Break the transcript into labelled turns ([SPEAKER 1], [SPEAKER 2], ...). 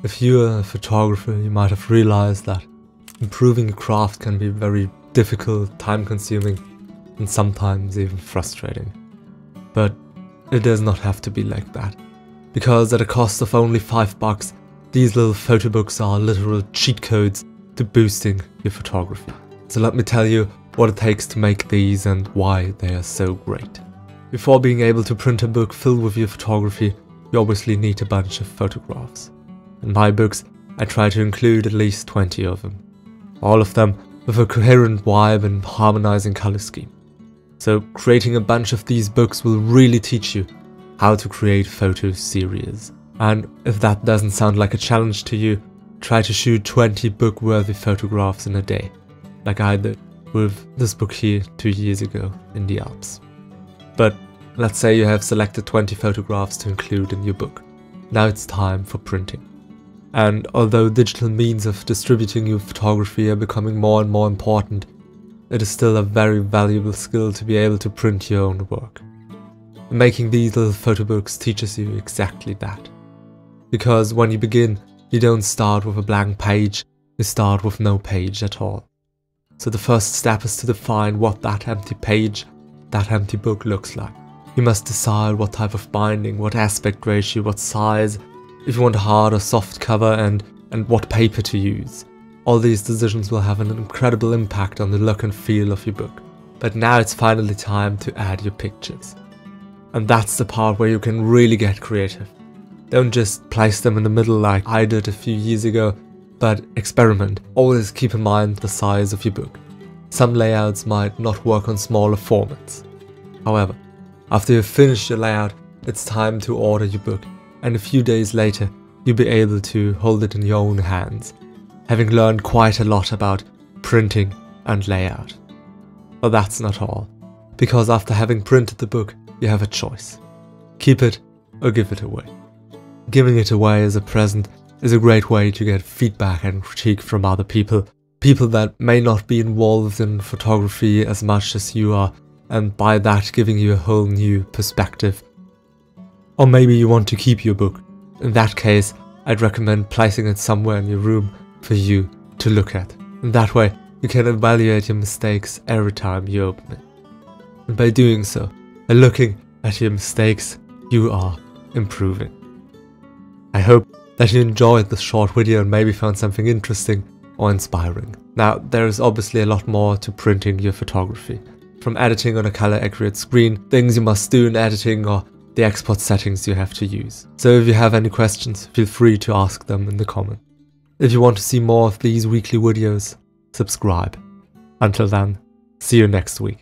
[SPEAKER 1] If you're a photographer, you might have realized that improving your craft can be very difficult, time-consuming, and sometimes even frustrating. But it does not have to be like that, because at a cost of only $5, these little photo books are literal cheat codes to boosting your photography. So let me tell you what it takes to make these and why they are so great. Before being able to print a book filled with your photography, you obviously need a bunch of photographs. In my books, I try to include at least 20 of them. All of them with a coherent vibe and harmonizing color scheme. So creating a bunch of these books will really teach you how to create photo series. And if that doesn't sound like a challenge to you, try to shoot 20 book-worthy photographs in a day, like I did with this book here 2 years ago in the Alps. But let's say you have selected 20 photographs to include in your book. Now it's time for printing. And although digital means of distributing your photography are becoming more and more important, it is still a very valuable skill to be able to print your own work. And making these little photo books teaches you exactly that. Because when you begin, you don't start with a blank page, you start with no page at all. So the first step is to define what that empty page, that empty book looks like. You must decide what type of binding, what aspect ratio, what size, if you want a hard or soft cover, and what paper to use. All these decisions will have an incredible impact on the look and feel of your book. But now it's finally time to add your pictures. And that's the part where you can really get creative. Don't just place them in the middle like I did a few years ago, but experiment. Always keep in mind the size of your book. Some layouts might not work on smaller formats. However, after you've finished your layout, it's time to order your book, and a few days later, you'll be able to hold it in your own hands, having learned quite a lot about printing and layout. But that's not all, because after having printed the book, you have a choice. Keep it or give it away. Giving it away as a present is a great way to get feedback and critique from other people that may not be involved in photography as much as you are, and by that giving you a whole new perspective. Or maybe you want to keep your book. In that case, I'd recommend placing it somewhere in your room for you to look at. And that way, you can evaluate your mistakes every time you open it. And by doing so, by looking at your mistakes, you are improving. I hope that you enjoyed this short video and maybe found something interesting or inspiring. Now, there is obviously a lot more to printing your photography. From editing on a color accurate screen, things you must do in editing, or the export settings you have to use. So if you have any questions, feel free to ask them in the comments. If you want to see more of these weekly videos, subscribe. Until then, see you next week.